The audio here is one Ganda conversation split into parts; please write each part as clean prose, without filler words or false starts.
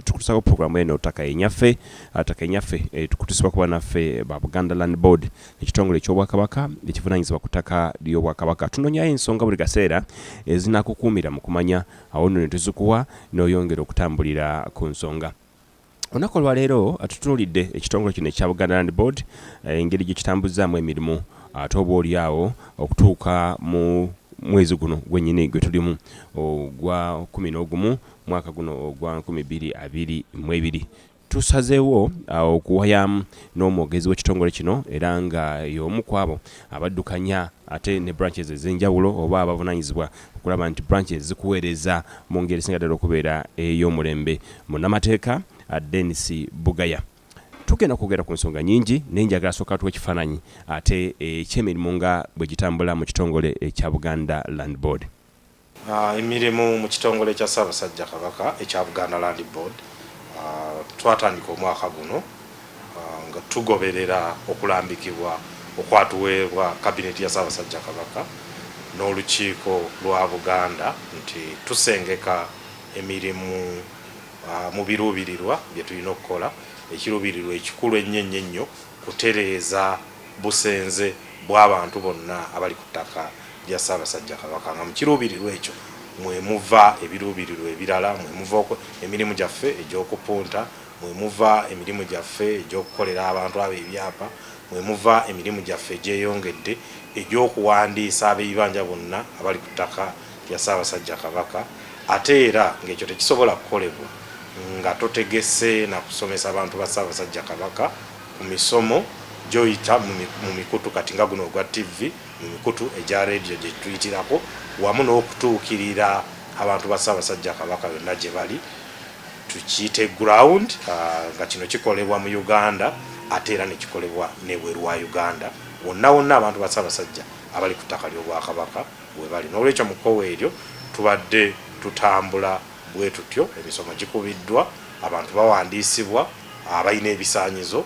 tukutusako programu eno Taka Enyaffe tukutusibwa kuba naffe ba Buganda Land Board ekitongole ky'Obwakabaka ekivunanyizibwa ku ttaka ly'Obwakabaka. Tunonyayo ensonga buli kaseera ezinakukuumira mu kumanya awo nno ne tuzikuwa n'oyongera okutambulira ku nsonga. Olunaku olwaleero atutunuulidde ekitongole kino ekya Buganda Land Board engeri gye kitambuzaamu emirimu ate oba oliawo okutuuka mu mwezi guno gwennyini gwe tulimu ogwa 11 mwaka guno ogwa 2022. Tusazeewo okuwayamu n'omwogezi w'ekitongole kino era nga y'omu kwabo abaddukanya ate ne branches ez'enjawulo oba abavunanyizibwa okulaba nti branches zikuweereza mu ngeri esinga ddala okubeera ey'omulembe. Munnamateeka Dennis Bugaya tugenda kwogera ku nsonga nyingi naye njagala sooka tuwa ekifaananyi ate eky'emirimu nga bwe gitambula mu kitongole ekya Buganda Land Board. Emirimu mu kitongole kya Ssaabasajja Kabaka ekya Buganda Land Board twatandika omwaka guno nga tugoberera okulambikibwa okwatuweebwa kabineti ya Ssaabasajja Kabaka n'olukiiko lwa Buganda nti tusengeka emirimu mu biruubirirwa bye tulina okukola. Ekiruubirirwa ekikulu ennyo kutereeza busenze bw'abantu bonna abali ku ttaka lya Ssaabasajja Kabaka nga mu kiruubirirwa ekyo mwe muva ebiruubirirwa ebirala, mwe muva emirimu gyaffe egy'okupunta, mwe muva emirimu gyaffe egy'okukolera abantu abo ebyapa, mwe muva emirimu gyaffe egyeyongedde egy'okuwandiisa ab'ebibanja bonna abali ku ttaka lya Ssaabasajja Kabaka. Ate era ng'ekyo tekisobola kukolebwa nga totegese na kusomesa abantu ba Ssaabasajja Kabaka ku misomo gyoyita mu mikutu kati nga guno ogwa TV, mu mikutu egya radio gye tuyitirako, wamu n'okutuukirira abantu ba Ssaabasajja Kabaka yonna gye bali. Tukiyite ground nga kino kikolebwa mu Uganda ate era ne kikolebwa n'ebweru wa Uganda. Wonna abantu ba Ssaabasajja abali ku ttaka ly'Obwakabaka we bali. N'olwekyo mu kkowe eryo tubadde tutambula bwe tutyo, emisomo gikubiddwa, abantu bawandiisibwa, abalina ebisaanyizo,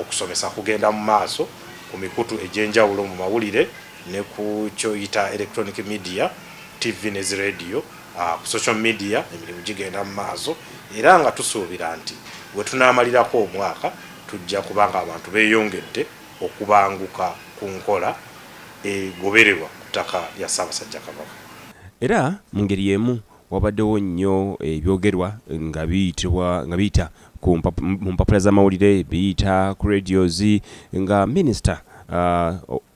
okusomesa kugenda mu maaso ku mikutu egy'enjawulo mu mawulire ne ku kyoyita electronic media, TV ne radio, ku social media emirimu gigenda mu maaso era nga tusuubira nti bwe tunaamalirako omwaka tujja kubanga abantu beeyongedde okubanguka ku nkola egobererwa ku ttaka lya Ssaabasajja Kabaka. Era mu ngeri y'emu wabaddewo nnyo ebyogerwa nga biyita mu mpapula z'amawulire, biyita ku radios nga Minister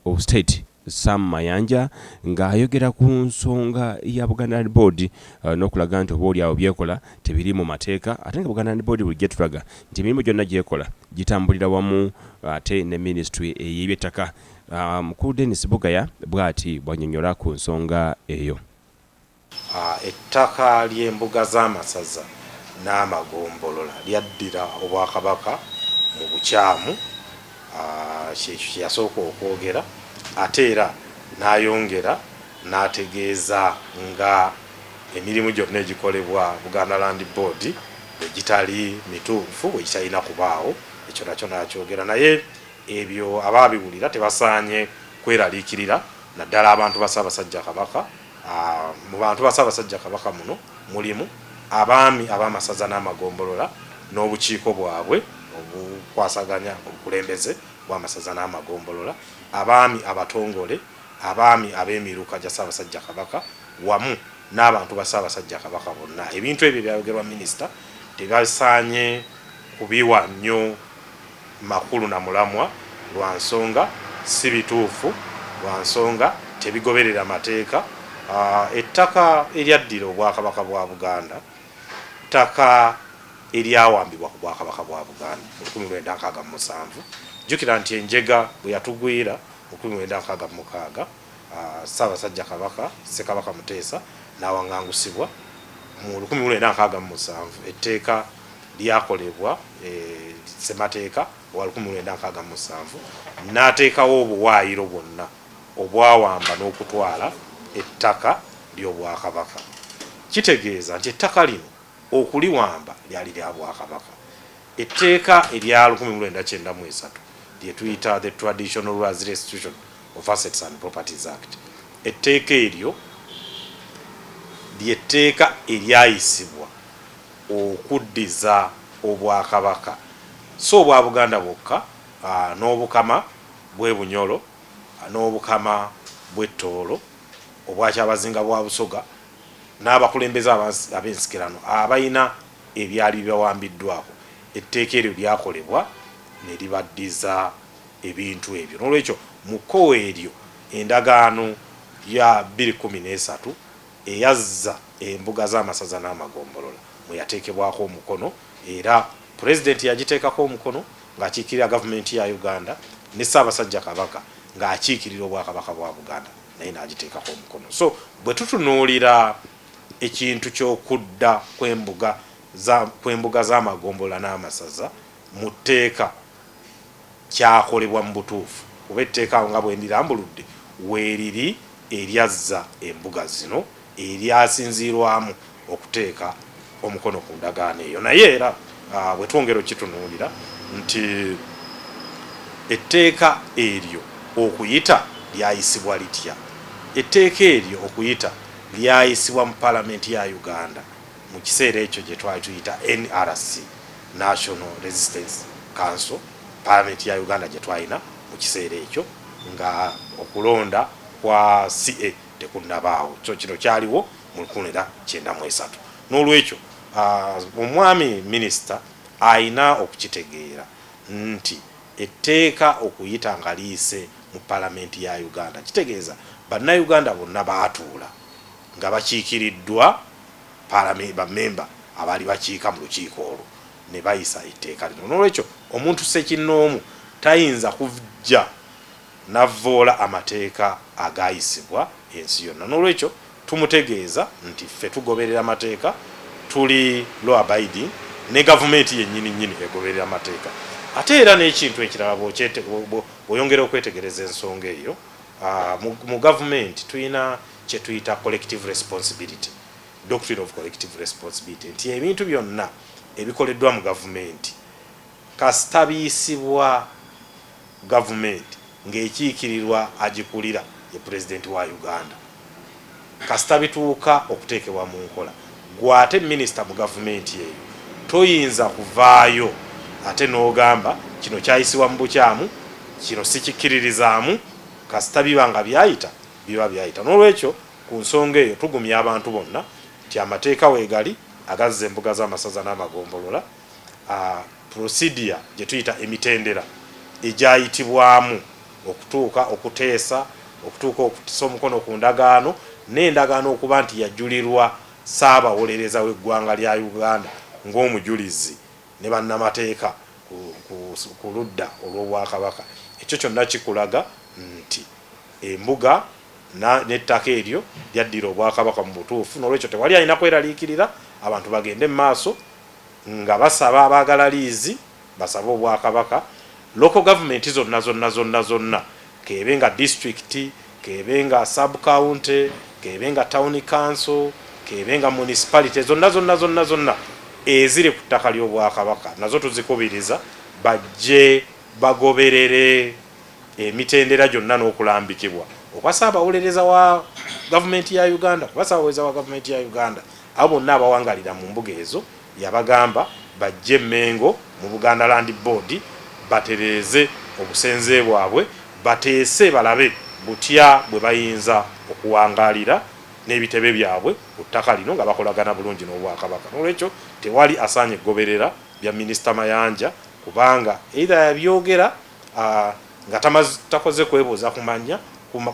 of State Sam Mayanja ng'ayogera ku nsonga ya Buganda Land Board n'okulaga nti oba oliawo byekola tebiri mu mateeka ate nga Buganda Land Board bulijjo tulaga nti emirimu gyonna gyekola gitambulira wamu ate ne Ministry ey'eby'ettaka. Mukulu Dennis Bugaya bw'ati bw'annyonnyola ku nsonga eyo. Ettaka ly'embuga z'amasaza n'amagombolola lyaddira Obwakabaka mu bukyamu, kyekyo yasooka okwogera ate era n'ayongera n'ategeeza nga emirimu gyonna egikolebwa Buganda Land Board bwe gitali mituufu, bwe gitalina kubaawo, ekyo nakyo n'akyogera. Naye ebyo abaabiwulira tebasaanye kweraliikirira, naddala abantu ba Ssaabasajja Kabaka. Mu bantu ba Ssaabasajja Kabaka muno mulimu abaami ab'amasaza n'amagombolola n'obukiiko bwabwe obukwasaganya obukulembeze bw'amasaza n'amagombolola, abaami abatongole, abaami ab'emiruka gya Ssaabasajja Kabaka wamu n'abantu ba Ssaabasajja Kabaka bonna. Ebintu ebyo byayogerwa minisita tebasaanye kubiwa nnyo makulu na mulamwa lwa nsonga si bituufu, lwa nsonga tebigoberera mateeka. Ettaka eryaddira Obwakabaka bwa Buganda, ttaka eryawambibwa ku Bwakabaka bwa Buganda mu 1967. Jjukira nti enjega bwe yatugwira mu 1966 Ssaabasajja Kabaka Ssekabaka Muteesa n'awaŋŋangusibwa mu 1967. Etteeka lyakolebwa Ssemateeka owa 1967 n'ateekawo obuwaayiro bwonna obwawamba n'okutwala ettaka ly'Obwakabaka. Kitegeeza nti ettaka lino okuliwamba lyali lya Bwakabaka. Etteeka erya 1993 lye tuyita the Traditional Rulers Restitution of Assets and Properties Act. Etteeka eryo lyetteeka eryayisibwa okuddiza obwakabaka so obwa Buganda bwokka n'obukama bwe Bunyolo n'obukama bwe Toolo obwakyabazinga bwa Busoga n'abakulembeze ab'ensikirano abayina ebyali bibawambiddwako etteeka eryo lyakolebwa ne libaddiza ebintu ebyo. N'olwekyo mu kkowe eryo endagaano ya 2013 eyazza embuga z'amasaza n'amagombolola mwe yateekebwako omukono era pulezidenti yagiteekako omukono ng'akiikirira gavumenti ya Uganda ne Ssaabasajja Kabaka ng'akiikirira obwakabaka bwa Buganda naye n'agiteekako omukono. So bwe tutunuulira ekintu ky'okudda kw'embuga z'amagombolola n'amasaza mu tteeka kyakolebwa mu butuufu kuba etteeka nga bwe ndirambuludde weeriri eryazza embuga zino eryasinziirwamu okuteeka omukono ku ndagaano eyo. Naye era bwe twongera okitunuulira nti etteeka eryo okuyita lyayisibwa litya. Etteeka eryo okuyita lyayisibwa mu Paalamenti ya Uganda mu kiseera ekyo gye twali tuyita NRC, National Resistance Council, Paalamenti ya Uganda gye twalina mu kiseera ekyo nga okulonda kwa CA tekunnabaawo. So kino kyaliwo mu 1993. N'olwekyo omwami minisita ayina okukitegeera nti etteeka okuyita nga liise mu Paalamenti ya Uganda kitegeeza bannayuganda bonna baatuula nga bakiikiriddwa bammemba abaali bakiika mu lukiiko olwo ne bayisa etteeka lino. N'olwekyo omuntu ssekinnoomu tayinza kujja navvoola amateeka agayisibwa ensi yonna. N'olwekyo tumutegeeza nti ffe tugoberera amateeka, tuli law abiding ne gavumenti yennyini egoberera amateeka. Ate era n'ekintu ekirala bw'oyongera okwetegereza ensonga eyo mu gavumenti tulina kye tuyita collective responsibility, doctrine of collective responsibility, nti ebintu byonna ebikoleddwa mu gavumenti kasita biyisibwa gavumenti ng'ekiikirirwa agikulira ye pulezidenti wa Uganda, kasita bituuka okuteekebwa mu nkola gwate minisita mu gavumenti eyo toyinza kuvaayo ate n'ogamba kino kyayisibwa mu bukyamu, kino sikikkiririzaamu, kasita biba nga byayita biba byayita. N'olwekyo ku nsonga eyo tugumya abantu bonna nti amateeka weegali agazza embuga z'amasaza n'amagombolola, procedure gye tuyita emitendera egyayitibwamu okutuuka okuteesa okutuuka okutisa omukono ku ndagaano n'endagaano okuba nti yajulirwa Ssaabawolereza w'eggwanga lya Uganda ng'omujulizi ne bannamateeka ku ludda olw'obwakabaka. Ekyo kyonna kikulaga nti embuga n'ettaka eryo lyaddira obwakabaka mu butuufu. N'olwekyo tewali alina kweraliikirira, abantu bagende mu maaso nga basaba abaagala liizi basaba obwakabaka. Local government zonna kebe nga district, kebe nga sub county, kebe nga town council, kebe nga municipality zonna eziri ku ttaka ly'obwakabaka nazo tuzikubiriza bajje bagoberere emitendera gyonna n'okulambikibwa okwa Ssaabawolereza wa gavumenti ya Uganda, kuba Ssaabawolereza wa gavumenti ya Uganda abo bonna abawangalira mu mbuga ezo yabagamba bajje Mengo mu Buganda Land Board batereze obusenze bwabwe, bateese balabe butya bwe bayinza okuwangalira n'ebitebe byabwe ku ttaka lino nga bakolagana bulungi n'obwakabaka. N'olwekyo tewali asaanye goberera bya minisita Mayanja kubanga either yabyogera nga takoze kwebuuza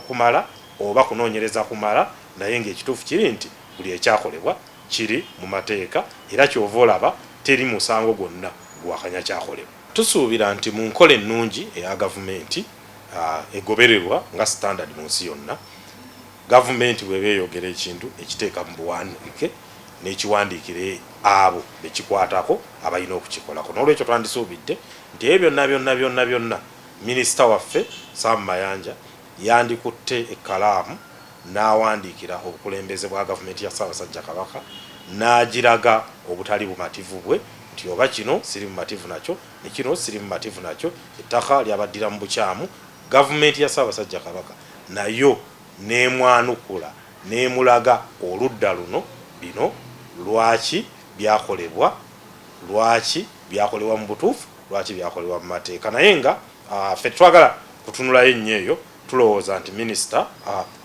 kumala oba kunoonyereza kumala, naye ng'ekituufu kiri nti buli ekyakolebwa kiri mu mateeka era kyova olaba teri musango gwonna gwakanya kyakolebwa. Tusuubira nti mu nkola ennungi eya gavumenti egobererwa nga standard mu nsi yonna, gavumenti bw'eba eyogera ekintu ekiteeka mu buwandiike n'ekiwandiikire abo bekikwatako abalina okukikolako. N'olwekyo twandisuubidde nti ebyo byonna minisita waffe Sam Mayanja yandikutte ekkalaamu n'awandiikira obukulembeze bwa gavumenti ya Ssaabasajja Kabaka n'agiraga obutali bumativu bwe nti oba kino siri mumativu nakyo ne kino siri mumativu nakyo, ettaka lyabaddira mu bukyamu. Gavumenti ya Ssaabasajja Kabaka nayo n'emwanukula n'emulaga oludda luno bino lwaki byakolebwa lwaki byakolebwa mu butuufu lwaki byakolebwa mu mateeka naye nga ffe twagala kutunulayo ennyo eyo tulowooza nti minisita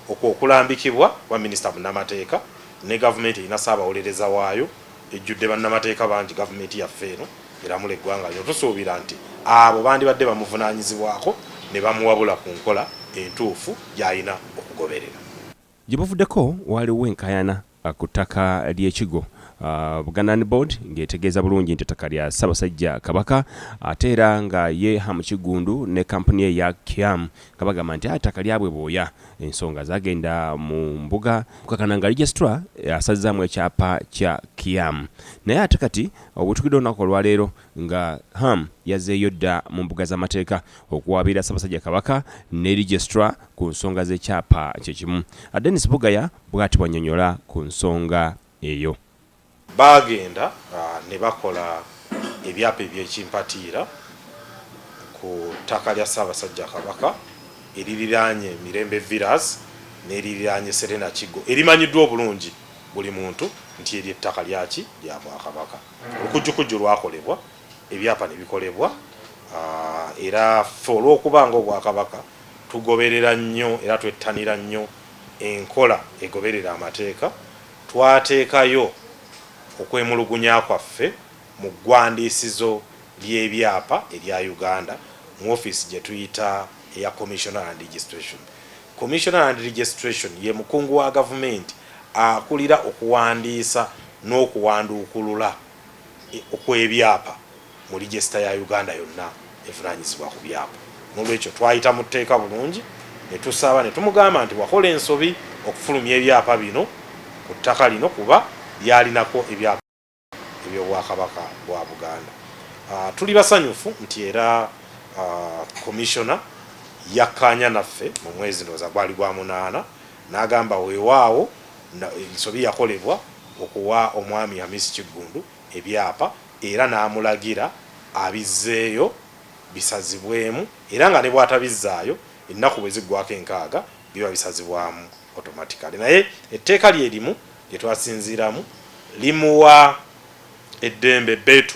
okulambikibwa wa minisita munnamateeka ne gavumenti erina ssaabawolereza waayo ejjudde bannamateeka bangi gavumenti yaffe eno eramula eggwanga lino tusuubira nti abo bandibadde bamuvunaanyizibwako ne bamuwabula ku nkola entuufu gy'alina okugoberera. Gye bavuddeko waliwo enkayana ku ttaka ly'ekigo Buganda Land Board ng'etegeeza bulungi nti ettaka lya Ssaabasajja Kabaka ate era nga ye Hamukigundu ne kampuni ye ya Kiam nga bagamba nti ettaka lyabwe bwoya ensonga zagenda mu mbuga kukakana nga Registra asazzaamu ekyapa kya Kiam naye ate kati obutugidde olunaku olwaleero nga Ham yazzeeyo dda mu mbuga z'amateeka okuwaabira Ssaabasajja Kabaka ne Registra ku nsonga z'ekyapa kyekimu. Dennis Bugaya bw'ati bw'annyonnyola ku nsonga eyo. Bagenda ne bakola ebyapa ebyekimpatiira ku ttaka lya Ssaabasajja Kabaka eririraanye Mirembe Villas n'eririraanye Serena Kigo erimanyiddwa obulungi buli muntu nti eri ettaka lyaki lya Bwakabaka. Olukujjukujju lwakolebwa ebyapa ne bikolebwa era ffe olw'okubanga Obwakabaka tugoberera nnyo era twettanira nnyo enkola egoberera amateeka twateekayo okwemulugunya kwaffe mu ggwandiisizo ly'ebyapa erya Uganda mu ofiisi gye tuyita eya Commissioner and Registration. Commissioner and Registration ye mukungu wa gavumenti akulira okuwandiisa n'okuwanduukulula okw'ebyapa mu register ya Uganda yonna evunaanyizibwa ku byapa. N'olwekyo twayita mu tteeka bulungi ne tusaba ne tumugamba nti wakola ensobi okufulumya ebyapa bino ku ttaka lino kuba byalinako ebyapa eby'Obwakabaka bwa Buganda. Tuli basanyufu nti era Commissioner yakkaanya naffe mu mwezi ndowooza gwali gwa 8 n'agamba weewaawo ensobi yakolebwa okuwa omwami Hamisi Kigundu ebyapa era n'amulagira abizzeeyo bisazibwemu era nga ne bw'atabizzaayo ennaku bwe ziggwako 6 biba bisazibwamu automatically. Naye etteeka lye limu lye twasinziiramu limuwa eddembe beetu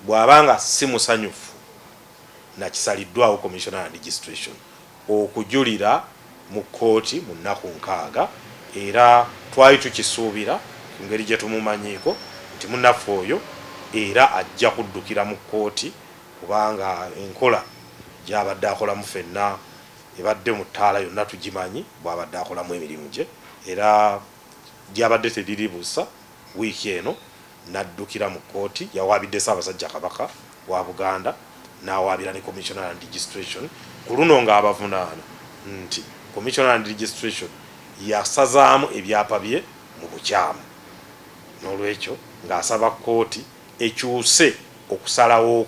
bw'abanga si musanyufu nakisaliddwawo Commissioner and Registration okujulira mu kkooti mu nnaku 6 era twali tukisuubira ku ngeri gye tumumanyiiko nti munnaffe oyo era ajja kuddukira mu kkooti kubanga enkola gy'abadde akolamu ffenna ebadde mu ttaala yonna tugimanyi bw'abadde akolamu emirimu gye era gy'abadde teriri busa wiiki eno n'addukira mu kkooti yawaabidde Ssaabasajja Kabaka wa Buganda n'awaabira ne Commissioner and Registration ku luno ng'abavunaana nti Commissioner and Registration yasazaamu ebyapa bye mu bukyamu. N'olwekyo ng'asaba kkooti ekyuse okusalawo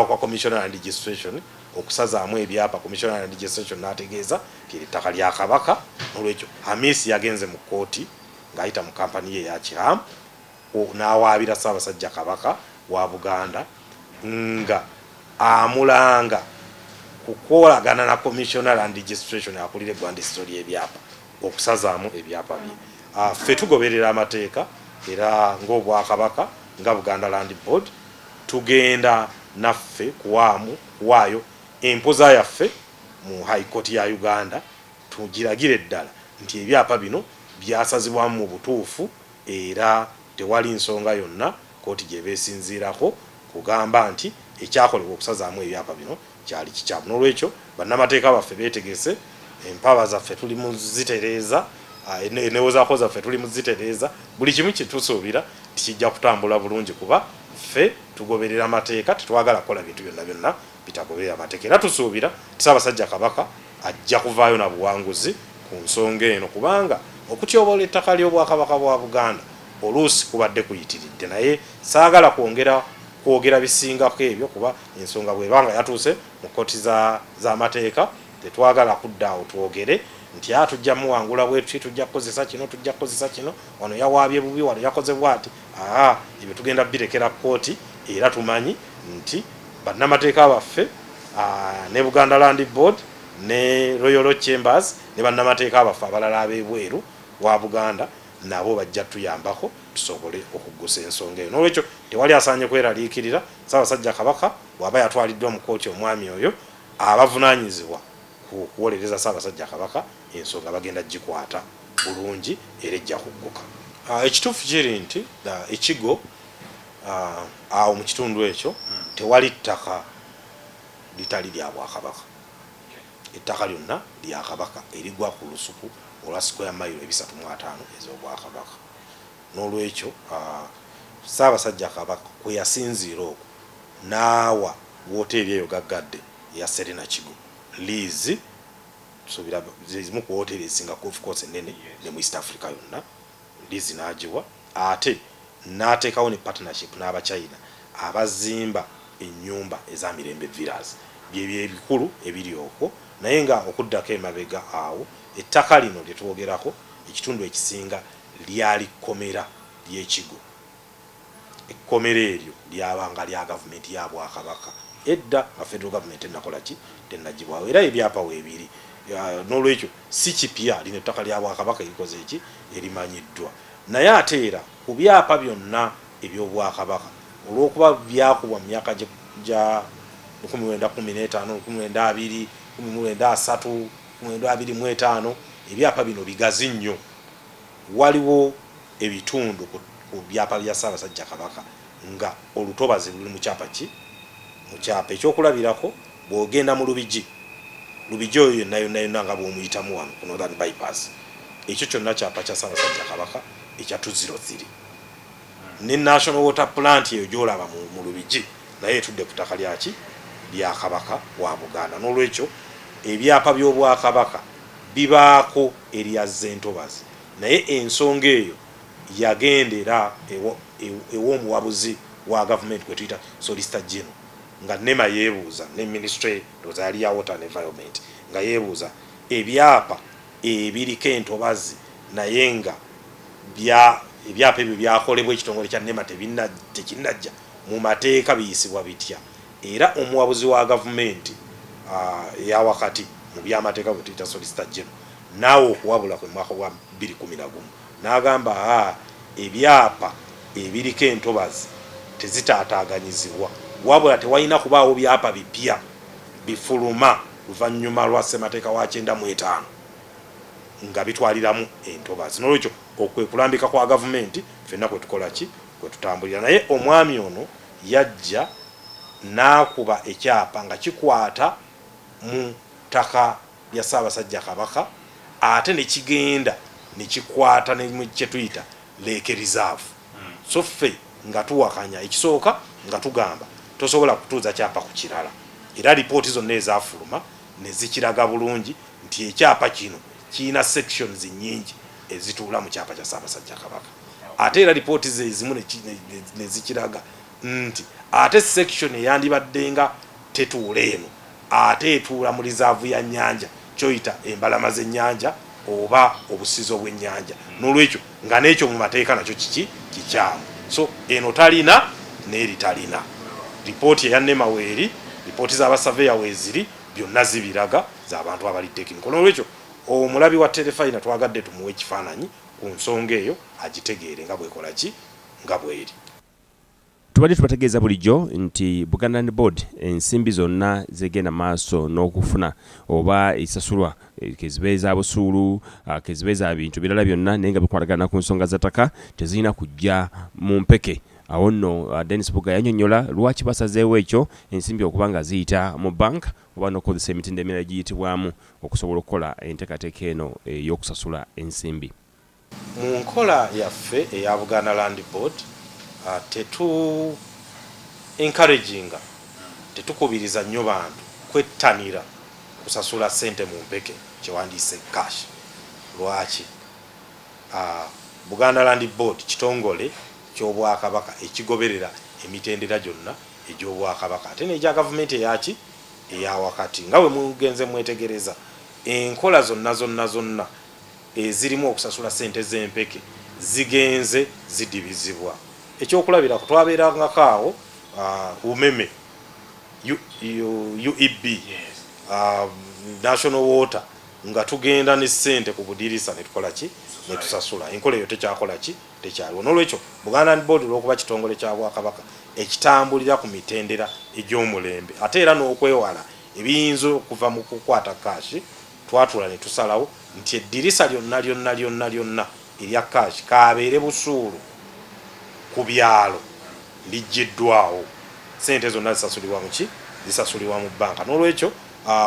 kwa Commissioner and Registration okusazaamu ebyapa Commissioner and Registration n'ategeeza nti ettaka lya Kabaka. N'olwekyo Hamisi yagenze mu kkooti ng'ayita mu kampani ye ya Kihamu n'awaabira Ssaabasajja Kabaka wa Buganda nga amulanga kukolagana na Commissioner and Registration akulira eggwandiisizo ly'ebyapa okusazaamu ebyapa bye. Ffe tugoberera amateeka era ng'Obwakabaka nga Buganda Land Board tugenda naffe kuwaayo empoza yaffe mu High Court ya Uganda tugiragire ddala nti ebyapa bino byasazibwamu mu butuufu era tewali nsonga yonna kooti gye beesinziirako kugamba nti ekyakolebwa okusazaamu ebyapa bino kyali kikyamu. N'olwekyo bannamateeka baffe beetegese empaba zaffe tuli mu zitereeza ennewozaako zaffe tuli mu zitereeza buli kimu kye tusuubira tikijja kutambula bulungi kuba ffe tugoberera amateeka tetwagala kukola bintu byonna bitagoberera amateeka era tusuubira ti Ssaabasajja Kabaka ajja kuvaayo na buwanguzi ku nsonga eno kubanga okutyoboola ettaka ly'Obwakabaka bwa Buganda oluusi kubadde kuyitiridde naye saagala kwogera bisingako ebyo kuba ensonga bwebanga yatuuse mu kkooti z'amateeka tetwagala kuddaawo twogere nti tujja muwangula bwetuki tujja kukozesa kino wano yawaabye bubi wano yakoze bwati ebyo tugenda birekera kkooti era tumanyi nti bannamateeka baffe ne Buganda Land Board ne Royal Chambers ne bannamateeka baffe abalala ab'ebweru wa Buganda nabo bajja tuyambako tusobole okuggusa ensonga eyo. N'olwekyo tewali asaanye kweraliikirira. Ssaabasajja Kabaka bw'aba yatwaliddwa mu kkooti omwami oyo, abavunaanyizibwa ku kuwolereza Ssaabasajja Kabaka ensonga bagenda gikwata bulungi era ejja kugguka. Ekituufu kiri nti ekigo awo mu kitundu ekyo tewali ttaka litali lya Bwakabaka. Ettaka lyonna lya Kabaka erigwa ku lusuku olwa square mile 350 ez'Obwakabaka. N'olwekyo Ssaabasajja Kabaka kwe yasinziira okwo n'awa wooteeri eyo gaggadde eya Serena Kigo liizi tusuubira zimu ku wooteeri ezisinga of course ennene ne mu East Africa yonna liizi n'agiwa, ate n'ateekawo ne partnership n'Abachina abazimba ennyumba eza Mirembe Villas. Byebyo ebikulu ebiri okwo, naye nga okuddako emabega awo ettaka lino lye twogerako ekitundu ekisinga lyali kkomera ly'ekigo. Ekkomera eryo lyabanga lya gavumenti ya Bwakabaka edda nga federal government enakola ki tennagibwawo, era ebyapa weebiri. N'olwekyo si kipya lino ettaka lya Bwakabaka erikoze eki erimanyiddwa, naye ate era ku byapa byonna eby'Obwakabaka olw'okuba byakubwa mu myaka gya 1915, 1920, 1923, 1925, ebyapa bino bigazi nnyo. Waliwo ebitundu ku byapa bya Ssaabasajja Kabaka nga olutobazi luli mu kyapa ki? Mu kyapa ekyokulabirako bw'ogenda mu Lubigi oyo yonna nga bw'omuyitamu wano ku Northern Bypass, ekyo kyonna kyapa kya Ssaabasajja Kabaka ekya 203. Ne National Water Plant eyo gy'olaba mu Lubigi naye etudde ku ttaka lyaki lya Kabaka wa Buganda. N'olwekyo ebyapa by'Obwakabaka bibaako erya Zentobazi, naye ensonga eyo yagendera ew'omuwabuzi wa gavumenti gwe tuyita Solicitor General nga Nema yeebuuza ne Ministry yali ya Water and Environment nga yeebuuza ebyapa ebiriko entobazi naye nga ebyapa ebyo byakolebwa ekitongole kya Nema tekinnajja mu mateeka biyisibwa bitya. Era omuwabuzi wa gavumenti eya wakati mu by'amateeka bwe tuyita Solicitor General naawe okuwabula kwe mwaka gwa 2011 n'agamba ebyapa ebiriko entobazi tezitaataaganyizibwa, wabula tewalina kubaawo byapa bipya bifuluma luvannyuma lwa ssemateeka wa 95 nga bitwaliramu entobazi. N'olwekyo okwe kulambika kwa gavumenti ffenna kwe tukola ki kwe tutambulira. Naye omwami ono yajja n'akuba ekyapa nga kikwata mu ttaka lya Ssaabasajja Kabaka ate ne kigenda ne kikwata ne mu kye tuyita Lake Reserve. So ffe nga tuwakanya ekisooka nga tugamba tosobola kutuuza kyapa ku kirala, era lipooti zonna ezaafuluma ne zikiraga bulungi nti ekyapa kino kirina sections nnyingi ezituula mu kyapa kya Ssaabasajja Kabaka. Ate era lipooti ze ezimu ne zikiraga nti ate section eyandibadde nga tetuula eno ate etuula mu reserve ya nnyanja kyoyita embalama z'ennyanja oba obusizo bw'ennyanja. N'olwekyo nga n'ekyo mu mateeka nakyo kikyamu. So eno talina n'eri talina. Lipooti eya Nema weeri, lipooti z'abasaveya weeziri, byonna zibiraga z'abantu abali tekiniko. N'olwekyo omulabi wa terefayina twagadde tumuwe ekifaananyi ku nsonga eyo agitegeere nga bwekola ki nga bweri. Tubadde tubategeeza bulijjo nti Buganda Land Board ensimbi zonna zegenda maaso n'okufuna oba esasulwa kezibeeza busuulu kezibeeza bintu birala byonna naye nga bikwatagana ku nsonga z'attaka tezirina kujja mu mpeke. Awo nno Dennis Buga yannyonnyola lwaki basazeewo ekyo ensimbi okuba nga ziyita mu bank oba n'okukozesa emitendera emirala giyitibwamu okusobola okukola enteekateeka eno ey'okusasula ensimbi. Mu nkola yaffe eya Buganda Land Board tetu encouraginga tetukubiriza nnyo bantu kwettanira kusasula ssente mu mpeke kyewandiise cash. Lwaki? Buganda Land Board kitongole ky'Obwakabaka ekigoberera emitendera gyonna egy'Obwakabaka ate n'egya gavumenti eyaki eya wakati. Nga bwe mugenze mwetegereza enkola zonna ezirimu okusasula ssente z'empeke zigenze zidibizibwa. Ekyokulabira ku twabeerangako awo umeme UEB National Water nga tugenda ne ssente ku budirisa ne tukola ki ne tusasula enkola eyo tekyakola ki tekyaliwo n'olwekyo Buganda Land Board olw'okuba kitongole kya Bwakabaka ekitambulira ku mitendera egy'omulembe ate era n'okwewala ebiyinza okuva mu kukwata kaashi twatula ne tusalawo nti eddirisa lyonna erya kaashi kabeere busuulu ku byalo lijjiddwawo ssente zonna zisasulibwa mu ki zisasulibwa mu banka n'olwekyo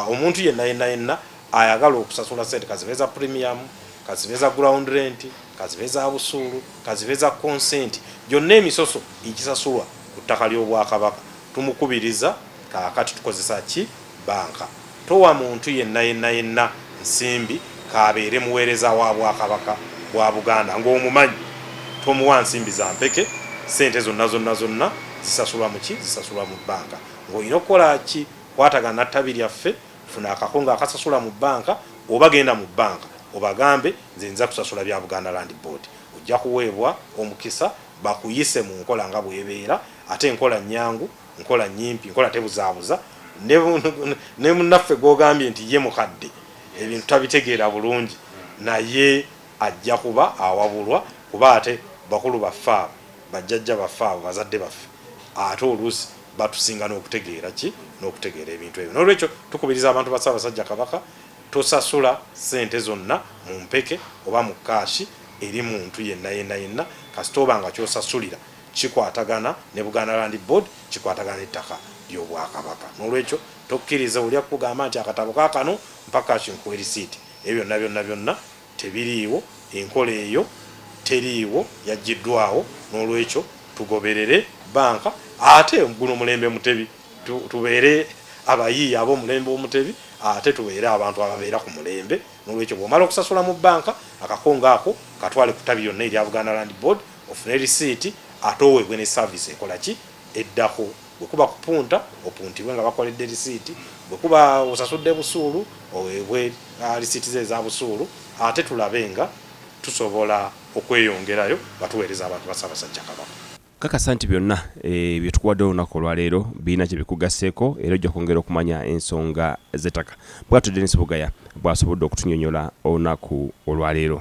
omuntu yenna ayagala okusasula ssente kazibeeza premium kazibeeza ground rent kazibeeza busuulu kazibeeza consent gyonna emisoso egisasulwa ku ttaka ly'Obwakabaka tumukubiriza kaakati tukozesa ki banka towa muntu yenna nsimbi kabeere muweereza wa Bwakabaka bwa Buganda ng'omumanyi tomuwa nsimbi za mpeke ssente zonna zisasulwa mu ki zisasulwa mu banka ng'olina okukola ki kwatagana ttabi lyaffe funa akakongo akasasula mu banka oba genda mu banka obagambe nze nza kusasula bya Buganda Land Board ojja kuweebwa omukisa bakuyise mu nkola nga bwebeera ate enkola nyangu nkola nyimpi nkola tebuzaabuza ne munnaffe gwogambye nti ye mukadde ebintu tabitegeera bulungi naye ajja kuba awabulwa kuba ate bakulu baffe bajjajja baffe bazadde baffe ate oluusi batusinga n'okutegeera ki n'okutegeera ebintu ebyo n'olwekyo tukubiriza abantu ba Ssaabasajja Kabaka tosasula ssente zonna mu mpeke oba mu kaashi eri muntu yenna kasita oba nga kyosasulira kikwatagana ne Buganda Land Board kikwatagana n'ettaka ly'Obwakabaka n'olwekyo tokkiriza oli akugamba nti akatabo kaakano mpaka kinkuwa erisiiti ebyo byonna tebiriiwo enkola eyo teriiwo yaggiddwawo n'olwekyo tugoberere banka ate guno mulembe Mutebi tubeere abayiiya ab'omulembe omutebi ate tubeere abantu ababeera ku mulembe n'olwekyo bw'omala okusasula mu banka akakongo ako katwale ku ttabi lyonna erya Buganda Land Board ofune erisiiti ate oweebwe ne service ekola ki eddako bwe kuba kupunta opuntibwe nga bakoledde erisiiti bwe kuba osasudde busuulu oweebwe risiiti ze eza busuulu ate tulabe nga tusobola okweyongerayo batuweereza abantu ba Ssaabasajja Kabaka. Kakasa nti byonna bye tukuwadde olunaku olwaleero birina kye bikugasseeko era ojja kwongera okumanya ensonga z'ettaka. Bwattu Dennis Bugaya bw'asobodde okutunnyonnyola olunaku olwaleero.